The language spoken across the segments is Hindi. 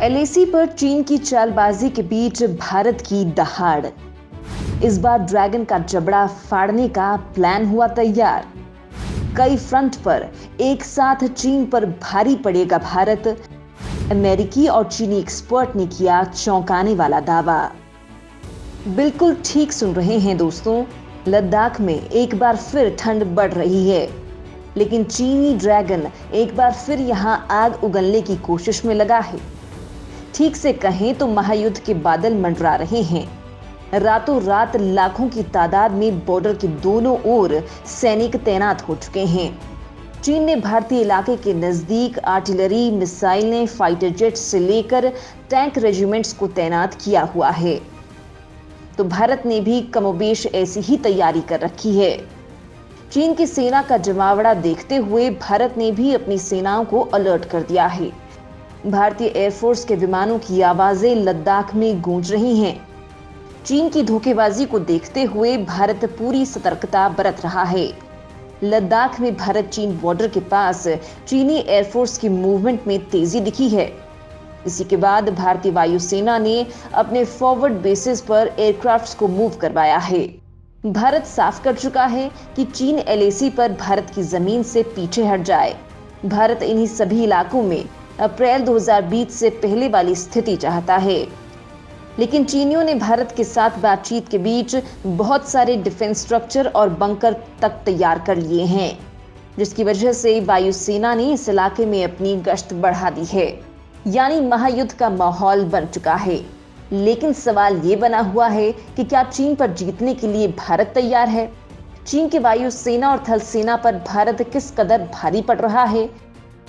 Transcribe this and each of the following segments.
एलएसी पर चीन की चालबाजी के बीच भारत की दहाड़। इस बार ड्रैगन का जबड़ा फाड़ने का प्लान हुआ तैयार। कई फ्रंट पर एक साथ चीन पर भारी पड़ेगा भारत। अमेरिकी और चीनी एक्सपर्ट ने किया चौंकाने वाला दावा। बिल्कुल ठीक सुन रहे हैं दोस्तों, लद्दाख में एक बार फिर ठंड बढ़ रही है, लेकिन चीनी ड्रैगन एक बार फिर यहां आग उगलने की कोशिश में लगा है। ठीक से कहें तो महायुद्ध के बादल मंडरा रहे हैं। रातों रात लाखों की तादाद में बॉर्डर के दोनों ओर सैनिक तैनात हो चुके हैं। चीन ने भारतीय इलाके के नजदीक आर्टिलरी, मिसाइलें, फाइटर जेट से लेकर टैंक रेजिमेंट्स को तैनात किया हुआ है, तो भारत ने भी कमोबेश ऐसी ही तैयारी कर रखी है। चीन की सेना का जमावड़ा देखते हुए भारत ने भी अपनी सेनाओं को अलर्ट कर दिया है। भारतीय एयरफोर्स के विमानों की आवाजें लद्दाख में गूंज रही हैं। चीन की धोखेबाजी को देखते हुए भारत पूरी सतर्कता बरत रहा है। लद्दाख में भारत चीन बॉर्डर के पास चीनी एयरफोर्स की मूवमेंट में तेजी दिखी है। इसी के बाद भारतीय वायुसेना ने अपने फॉरवर्ड बेसिस पर एयरक्राफ्ट्स को मूव करवाया है। भारत साफ कर चुका है कि चीन एलएसी पर भारत की जमीन से पीछे हट जाए। भारत इन्हीं सभी इलाकों में अप्रैल 2020 से पहले वाली स्थिति चाहता है, लेकिन चीनियों ने भारत के साथ बातचीत के बीच बहुत सारे डिफेंस स्ट्रक्चर और बंकर तक तैयार कर लिए हैं, जिसकी वजह से वायुसेना ने इस इलाके में अपनी गश्त बढ़ा दी है। यानी महायुद्ध का माहौल बन चुका है। लेकिन सवाल ये बना हुआ है कि क्या चीन पर जीतने के लिए भारत तैयार है? चीन के वायुसेना और थल सेना पर भारत किस कदर भारी पड़ रहा है?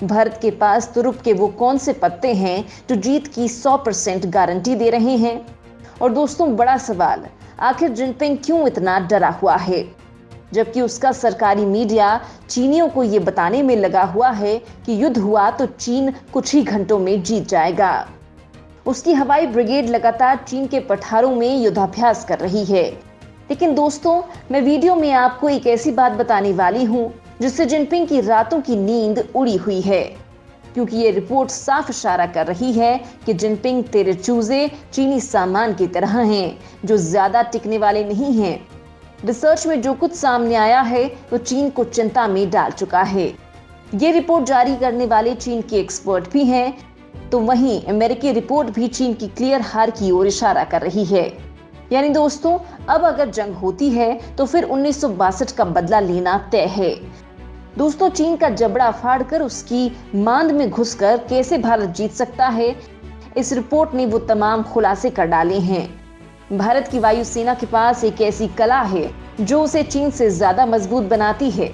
भारत के पास तुरुप के वो कौन से पत्ते हैं जो जीत की 100% गारंटी दे रहे हैं? और दोस्तों, बड़ा सवाल, आखिर जिनपिंग क्यों इतना डरा हुआ है, जबकि उसका सरकारी मीडिया चीनियों को ये बताने में लगा हुआ है कि युद्ध हुआ तो चीन कुछ ही घंटों में जीत जाएगा। उसकी हवाई ब्रिगेड लगातार चीन के पठारों में युद्धाभ्यास कर रही है। लेकिन दोस्तों, मैं वीडियो में आपको एक ऐसी बात बताने वाली हूं जिससे जिनपिंग की रातों की नींद उड़ी हुई है, क्योंकि ये रिपोर्ट साफ इशारा कर रही है कि जिनपिंग तेरे चूजे चीनी सामान की तरह हैं, जो ज्यादा टिकने वाले नहीं हैं। रिसर्च में जो कुछ सामने आया है वो चीन को चिंता में डाल चुका है। ये रिपोर्ट जारी करने वाले चीन के एक्सपर्ट भी हैं, तो वहीं अमेरिकी रिपोर्ट भी चीन की क्लियर हार की ओर इशारा कर रही है। यानी दोस्तों, अब अगर जंग होती है तो फिर 1962 का बदला लेना तय है। दोस्तों, चीन का जबड़ा फाड़कर उसकी मांद में घुसकर कैसे भारत जीत सकता है, इस रिपोर्ट ने वो तमाम खुलासे कर डाले हैं। भारत की वायुसेना के पास एक ऐसी कला है जो उसे चीन से ज्यादा मजबूत बनाती है,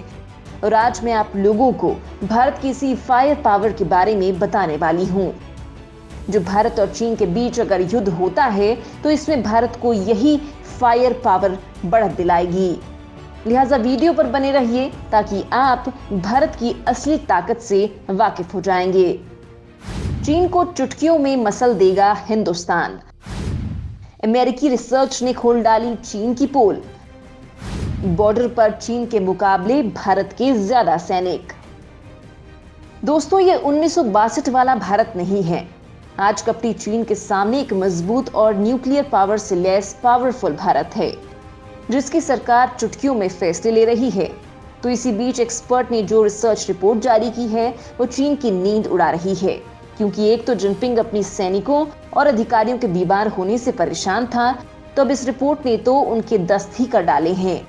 और आज मैं आप लोगों को भारत की इसी फायर पावर के बारे में बताने वाली हूँ, जो भारत और चीन के बीच अगर युद्ध होता है तो इसमें भारत को यही फायर पावर बढ़त दिलाएगी। लिहाजा वीडियो पर बने रहिए ताकि आप भारत की असली ताकत से वाकिफ हो जाएंगे। चीन को चुटकियों में मसल देगा हिंदुस्तान। अमेरिकी रिसर्च ने खोल डाली चीन की पोल। बॉर्डर पर चीन के मुकाबले भारत के ज्यादा सैनिक। दोस्तों, ये 1962 वाला भारत नहीं है। आज कपटी चीन के सामने एक मजबूत और न्यूक्लियर पावर से लैस पावरफुल भारत है, जिसकी सरकार चुटकियों में फैसले ले रही है। तो इसी बीच एक्सपर्ट ने जो रिसर्च रिपोर्ट जारी की है वो चीन की नींद उड़ा रही है, क्योंकि एक तो जिनपिंग अपनी सैनिकों और अधिकारियों के बीमार होने से परेशान था, तो अब इस रिपोर्ट ने तो उनके दस्त ही कर डाले हैं,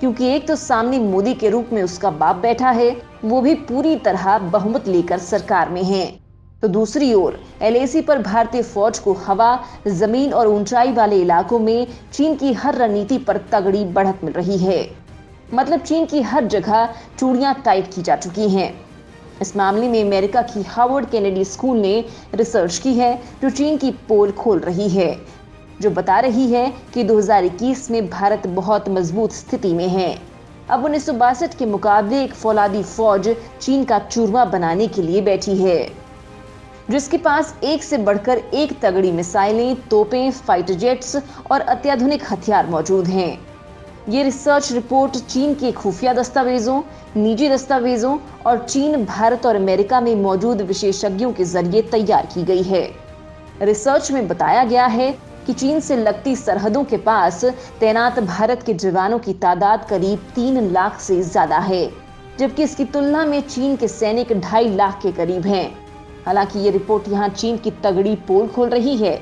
क्योंकि एक तो सामने मोदी के रूप में उसका बाप बैठा है, वो भी पूरी तरह बहुमत लेकर सरकार में है। तो दूसरी ओर एलएसी पर भारतीय फौज को हवा, जमीन और ऊंचाई वाले इलाकों में चीन की हर रणनीति पर तगड़ी बढ़त मिल रही है। मतलब चीन की हर जगह चूड़ियां टाइट की जा चुकी हैं। इस मामले में अमेरिका की हार्वर्ड केनेडी स्कूल ने रिसर्च की है, जो चीन की पोल खोल रही है, जो बता रही है कि 2021 में भारत बहुत मजबूत स्थिति में है। अब 1962 के मुकाबले एक फौलादी फौज चीन का चूरमा बनाने के लिए बैठी है, जिसके पास एक से बढ़कर एक तगड़ी मिसाइलें, तोपें, फाइटर जेट्स और अत्याधुनिक हथियार मौजूद हैं। ये रिसर्च रिपोर्ट चीन के खुफिया दस्तावेजों, निजी दस्तावेजों और चीन, भारत और अमेरिका में मौजूद विशेषज्ञों के जरिए तैयार की गई है। रिसर्च में बताया गया है कि चीन से लगती सरहदों के पास तैनात भारत के जवानों की तादाद करीब 3 लाख से ज्यादा है, जबकि इसकी तुलना में चीन के सैनिक 2.5 लाख के करीब हैं। हालांकि ये रिपोर्ट यहाँ चीन की तगड़ी पोल खोल रही है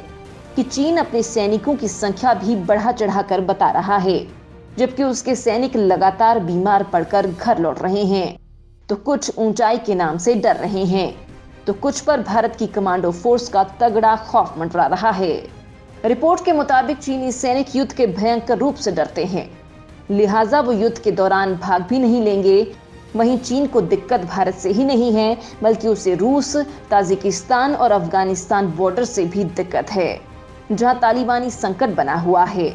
कि चीन अपने सैनिकों की संख्या भी बढ़ा चढ़ाकर बता रहा है, जबकि उसके सैनिक लगातार बीमार पड़कर घर लौट रहे हैं। तो कुछ ऊंचाई के नाम से डर रहे हैं, तो कुछ पर भारत की कमांडो फोर्स का तगड़ा खौफ मंडरा रहा है। रिपोर्ट के मुताबिक चीनी सैनिक युद्ध के भयंकर रूप से डरते हैं, लिहाजा वो युद्ध के दौरान भाग भी नहीं लेंगे। वहीं चीन को दिक्कत भारत से ही नहीं है, बल्कि उसे रूस, ताजिकिस्तान और अफगानिस्तान बॉर्डर से भी दिक्कत है, जहां तालिबानी संकट बना हुआ है।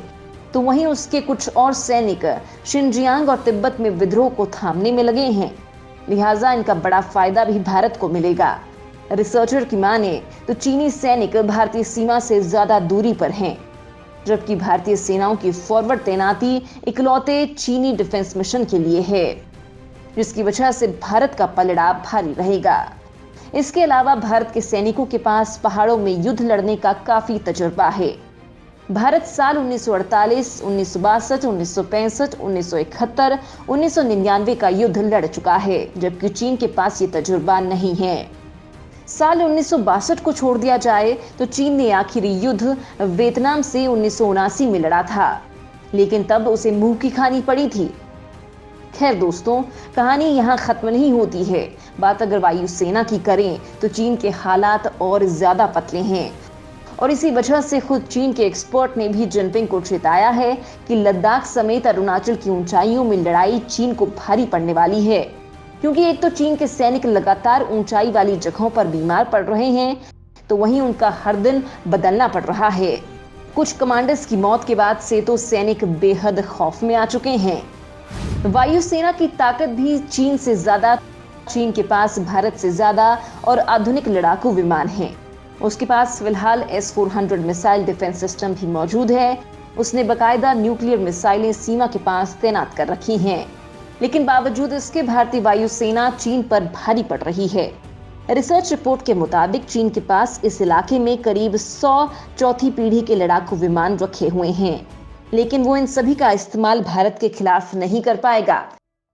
तो वहीं उसके कुछ और सैनिक शिनजियांग और तिब्बत में विद्रोह को थामने में लगे हैं, लिहाजा इनका बड़ा फायदा भी भारत को मिलेगा। रिसर्चर की माने तो चीनी सैनिक भारतीय सीमा से ज्यादा दूरी पर हैं, जबकि भारतीय सेनाओं की फॉरवर्ड तैनाती इकलौते चीनी डिफेंस मिशन के लिए है, जिसकी वजह से भारत का पलड़ा भारी रहेगा। इसके अलावा भारत के सैनिकों के पास पहाड़ों में युद्ध लड़ने का काफी तजुर्बा है। भारत साल 1948, 1962, 1965, 1971, 1999 का युद्ध लड़ चुका है, जबकि चीन के पास ये तजुर्बा नहीं है। साल 1962 को छोड़ दिया जाए तो चीन ने आखिरी युद्ध वियतनाम से 1979 में लड़ा था, लेकिन तब उसे मुंह की खानी पड़ी थी। खैर दोस्तों, कहानी यहाँ खत्म नहीं होती है। बात अगर वायुसेना की करें तो चीन के हालात और ज्यादा पतले हैं, और इसी वजह से खुद चीन के एक्सपर्ट ने भी जिनपिंग को चेताया है कि लद्दाख समेत अरुणाचल की ऊंचाइयों में लड़ाई चीन को भारी पड़ने वाली है, क्योंकि एक तो चीन के सैनिक लगातार ऊंचाई वाली जगहों पर बीमार पड़ रहे हैं, तो वहीं उनका हर दिन बदलना पड़ रहा है। कुछ कमांडर्स की मौत के बाद से तो सैनिक बेहद खौफ में आ चुके हैं। वायुसेना की ताकत भी चीन से ज्यादा, चीन के पास भारत से ज्यादा और आधुनिक लड़ाकू विमान हैं। उसके पास फिलहाल S-400 मिसाइल डिफेंस सिस्टम भी मौजूद है। उसने बाकायदा न्यूक्लियर मिसाइलें सीमा के पास तैनात कर रखी हैं, लेकिन बावजूद इसके भारतीय वायुसेना चीन पर भारी पड़ रही है। रिसर्च रिपोर्ट के मुताबिक चीन के पास इस इलाके में करीब 100 चौथी पीढ़ी के लड़ाकू विमान रखे हुए हैं, लेकिन वो इन सभी का इस्तेमाल भारत के खिलाफ नहीं कर पाएगा,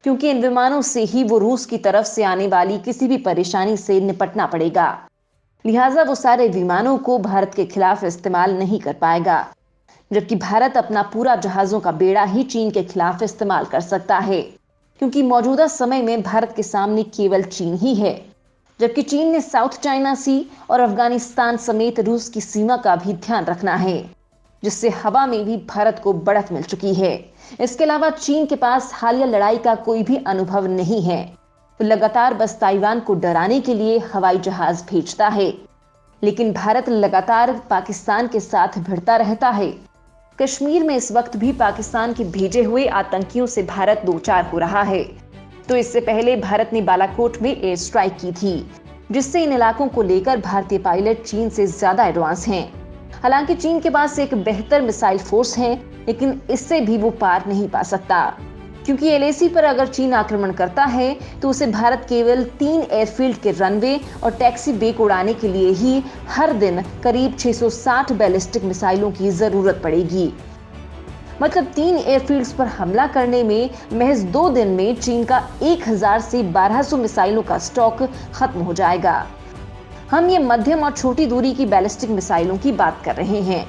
क्योंकि इन विमानों से ही वो रूस की तरफ से आने वाली किसी भी परेशानी से निपटना पड़ेगा। लिहाजा वो सारे विमानों को भारत के खिलाफ इस्तेमाल नहीं कर पाएगा, जबकि भारत अपना पूरा जहाजों का बेड़ा ही चीन के खिलाफ इस्तेमाल कर सकता है, क्योंकि मौजूदा समय में भारत के सामने केवल चीन ही है, जबकि चीन ने साउथ चाइना सी और अफगानिस्तान समेत रूस की सीमा का भी ध्यान रखना है, जिससे हवा में भी भारत को बढ़त मिल चुकी है। इसके अलावा चीन के पास हालिया लड़ाई का कोई भी अनुभव नहीं है, तो लगातार बस ताइवान को डराने के लिए हवाई जहाज भेजता है, लेकिन भारत लगातार पाकिस्तान के साथ भिड़ता रहता है। कश्मीर में इस वक्त भी पाकिस्तान के भेजे हुए आतंकियों से भारत दो चार हो रहा है। तो इससे पहले भारत ने बालाकोट में एयर स्ट्राइक की थी, जिससे इन इलाकों को लेकर भारतीय पायलट चीन से ज्यादा एडवांस हैं। हालांकि चीन के पास एक बेहतर मिसाइल फोर्स है, लेकिन इससे भी वो पार नहीं पा सकता, क्योंकि LAC पर अगर चीन आक्रमण करता है तो उसे भारत केवल 3 एयरफील्ड के रनवे और टैक्सी बे को उड़ाने के लिए ही हर दिन करीब 660 बैलिस्टिक मिसाइलों की जरूरत पड़ेगी। मतलब 3 एयरफील्ड्स पर हमला करने में महज 2 दिन में चीन का 1000 से 1200 मिसाइलों का स्टॉक खत्म हो जाएगा। हम ये मध्यम और छोटी दूरी की बैलिस्टिक मिसाइलों की बात कर रहे हैं,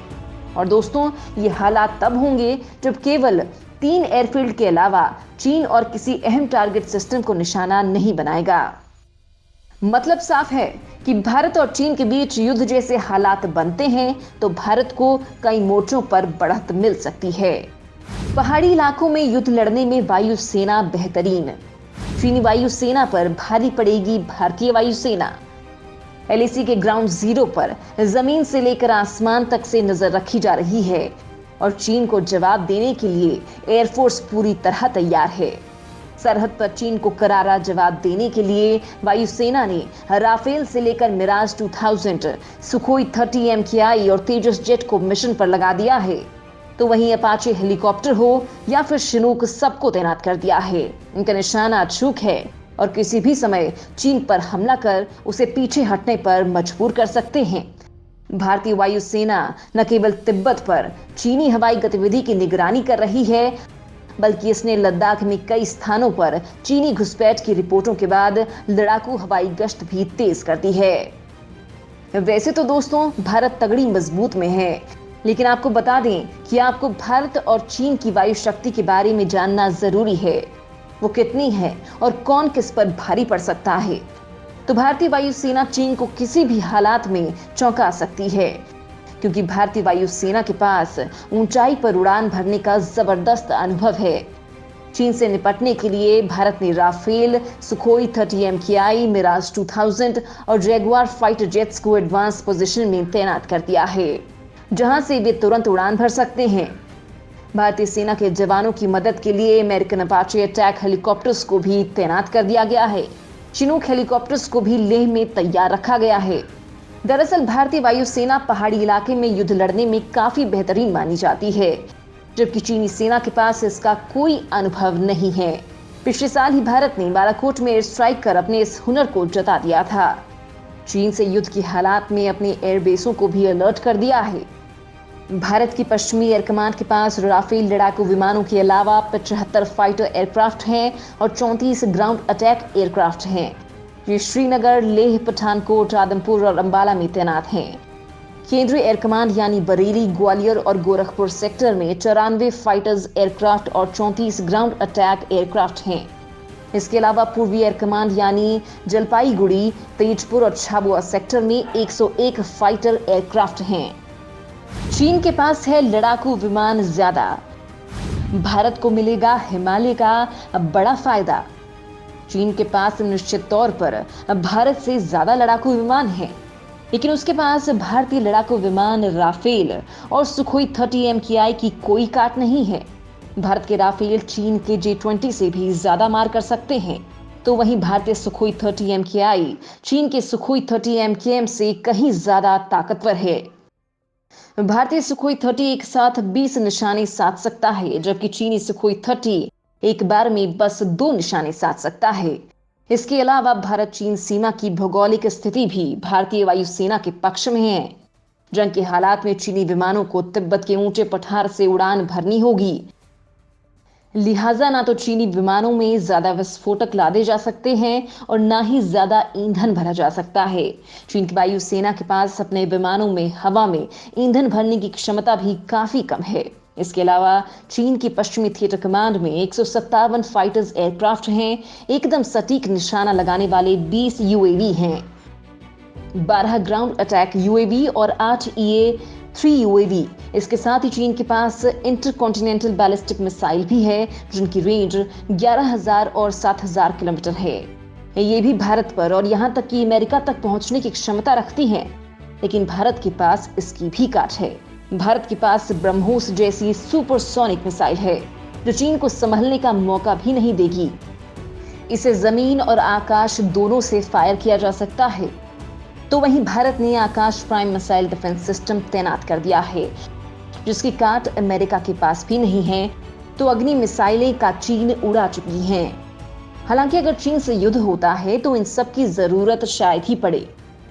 और दोस्तों ये हालात तब होंगे जब केवल 3 एयरफील्ड के अलावा चीन और किसी अहम टारगेट सिस्टम को निशाना नहीं बनाएगा। मतलब साफ है कि भारत और चीन के बीच युद्ध जैसे हालात बनते हैं तो भारत को कई मोर्चों पर बढ़त मिल सकती है। पहाड़ी इलाकों में युद्ध लड़ने में वायुसेना बेहतरीन, चीनी वायुसेना पर भारी पड़ेगी भारतीय वायुसेना। LAC के ग्राउंड जीरो पर जमीन से लेकर आसमान तक से नजर रखी जा रही है, और चीन को जवाब देने के लिए एयरफोर्स पूरी तरह तैयार है। सरहद पर चीन को करारा जवाब देने के लिए वायुसेना ने राफेल से लेकर मिराज 2000, सुखोई 30 MKI और तेजस जेट को मिशन पर लगा दिया है। तो वहीं अपाचे हेलीकॉप्टर हो या फिर शिनूक, सबको तैनात कर दिया है। इनका निशाना अचूक है और किसी भी समय चीन पर हमला कर उसे पीछे हटने पर मजबूर कर सकते हैं। भारतीय वायुसेना न केवल तिब्बत पर चीनी हवाई गतिविधि की निगरानी कर रही है, बल्कि इसने लद्दाख में कई स्थानों पर चीनी घुसपैठ की रिपोर्टों के बाद लड़ाकू हवाई गश्त भी तेज कर दी है। वैसे तो दोस्तों, भारत तगड़ी मजबूत में है, लेकिन आपको बता दें कि आपको भारत और चीन की वायु शक्ति के बारे में जानना जरूरी है। वो कितनी है और कौन किस पर भारी पड़ सकता है। तो भारतीय वायुसेना चीन को किसी भी हालात में चौंका सकती है, क्योंकि भारतीय वायुसेना के पास ऊंचाई पर उड़ान भरने का जबरदस्त अनुभव है। चीन से निपटने के लिए भारत ने राफेल, सुखोई 30 MKI, मिराज 2000 और जैगुआर फाइटर जेट्स को एडवांस पोजीशन में तैनात कर दिया है, जहां से वे तुरंत उड़ान भर सकते हैं। भारतीय सेना के जवानों की मदद के लिए अमेरिकन अपाचे अटैक हेलीकॉप्टर्स को भी तैनात कर दिया गया है। चिनूक हेलीकॉप्टर्स को भी लेह में तैयार रखा गया है। दरअसल भारतीय वायुसेना पहाड़ी इलाके में युद्ध लड़ने में काफी बेहतरीन मानी जाती है, जबकि चीनी सेना के पास इसका कोई अनुभव नहीं है। पिछले साल ही भारत ने बालाकोट में एयर स्ट्राइक कर अपने इस हुनर को जता दिया था। चीन से युद्ध की हालात में अपने एयरबेसों को भी अलर्ट कर दिया है। भारत की पश्चिमी एयर कमांड के पास राफेल लड़ाकू विमानों के अलावा 75 फाइटर एयरक्राफ्ट हैं और 34 ग्राउंड अटैक एयरक्राफ्ट हैं। ये श्रीनगर, लेह, पठानकोट, आदमपुर और अंबाला में तैनात हैं। केंद्रीय एयर कमांड यानी बरेली, ग्वालियर और गोरखपुर सेक्टर में 94 फाइटर्स एयरक्राफ्ट और 34 ग्राउंड अटैक एयरक्राफ्ट हैं। इसके अलावा पूर्वी एयर कमांड यानी जलपाईगुड़ी, तेजपुर और झाबुआ सेक्टर में 101 फाइटर एयरक्राफ्ट हैं। चीन के पास है लड़ाकू विमान ज्यादा, भारत को मिलेगा हिमालय का बड़ा फायदा। चीन के पास निश्चित तौर पर भारत से ज्यादा लड़ाकू विमान है, लेकिन उसके पास भारतीय लड़ाकू विमान राफेल और सुखोई 30 MKI की कोई काट नहीं है। भारत के राफेल चीन के J-20 से भी ज्यादा मार कर सकते हैं, तो वहीं भारतीय सुखोई 30 MKI चीन के सुखोई 30 MKM से कहीं ज्यादा ताकतवर है। भारतीय सुखोई 30 एक साथ 20 निशाने साध सकता है, जबकि चीनी सुखोई 30 एक बार में बस 2 निशाने साध सकता है। इसके अलावा भारत चीन सीमा की भौगोलिक स्थिति भी भारतीय वायुसेना के पक्ष में है। जंग के हालात में चीनी विमानों को तिब्बत के ऊंचे पठार से उड़ान भरनी होगी, लिहाजा ना तो चीनी विमानों में ज्यादा विस्फोटक लादे जा सकते हैं और ना ही ज्यादा ईंधन भरा जा सकता है। चीन की वायुसेना के पास अपने विमानों में हवा में ईंधन भरने की क्षमता भी काफी कम है। इसके अलावा चीन की पश्चिमी थिएटर कमांड में 157 फाइटर्स एयरक्राफ्ट हैं, एकदम सटीक निशाना लगाने वाले 20 UAV हैं, 12 ग्राउंड अटैक UAV और 8 EA-3 UAV। इसके साथ ही चीन के पास इंटरकॉन्टिनेंटल बैलिस्टिक मिसाइल भी है, जिनकी रेंज 11,000 और 7,000 किलोमीटर है। ये भी भारत पर और यहाँ तक कि अमेरिका तक पहुंचने की क्षमता रखती हैं, लेकिन भारत के पास इसकी भी काट है। भारत के पास ब्रह्मोस जैसी सुपरसोनिक मिसाइल है, जो चीन को संभलने का मौका भी नहीं देगी। इसे जमीन और आकाश दोनों से फायर किया जा सकता है। तो वहीं भारत ने आकाश प्राइम मिसाइल डिफेंस सिस्टम तैनात कर दिया है, जिसकी काट अमेरिका के पास भी नहीं है। तो अग्नि मिसाइलें का चीन उड़ा चुकी हैं। हालांकि अगर चीन से युद्ध होता है तो इन सब की जरूरत शायद ही पड़े,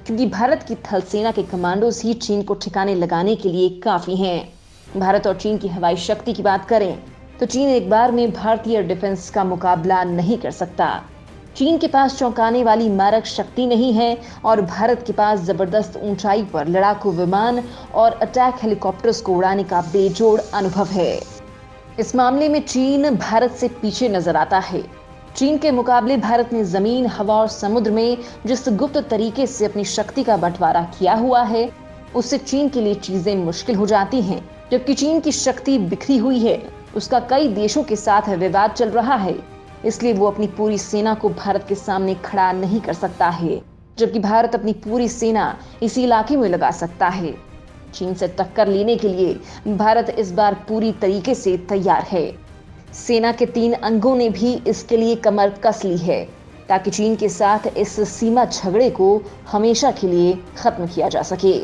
क्योंकि भारत की थल सेना के कमांडोज ही चीन को ठिकाने लगाने के लिए काफी हैं। भारत और चीन की हवाई शक्ति की बात करें तो चीन एक बार में भारतीय डिफेंस का मुकाबला नहीं कर सकता। चीन के पास चौंकाने वाली मारक शक्ति नहीं है और भारत के पास जबरदस्त ऊंचाई पर लड़ाकू विमान और अटैक हेलीकॉप्टर्स को उड़ाने का बेजोड़ अनुभव है। इस मामले में चीन भारत से पीछे नजर आता है। चीन के मुकाबले भारत ने जमीन, हवा और समुद्र में जिस गुप्त तरीके से अपनी शक्ति का बंटवारा किया हुआ है, उससे चीन के लिए चीजें मुश्किल हो जाती हैं। जबकि चीन की शक्ति बिखरी हुई है, उसका कई देशों के साथ विवाद चल रहा है, इसलिए वो अपनी पूरी सेना को भारत के सामने खड़ा नहीं कर सकता है, जबकि भारत अपनी पूरी सेना इसी इलाके में लगा सकता है। चीन से टक्कर लेने के लिए भारत इस बार पूरी तरीके से तैयार है। सेना के 3 अंगों ने भी इसके लिए कमर कस ली है, ताकि चीन के साथ इस सीमा झगड़े को हमेशा के लिए खत्म किया जा सके।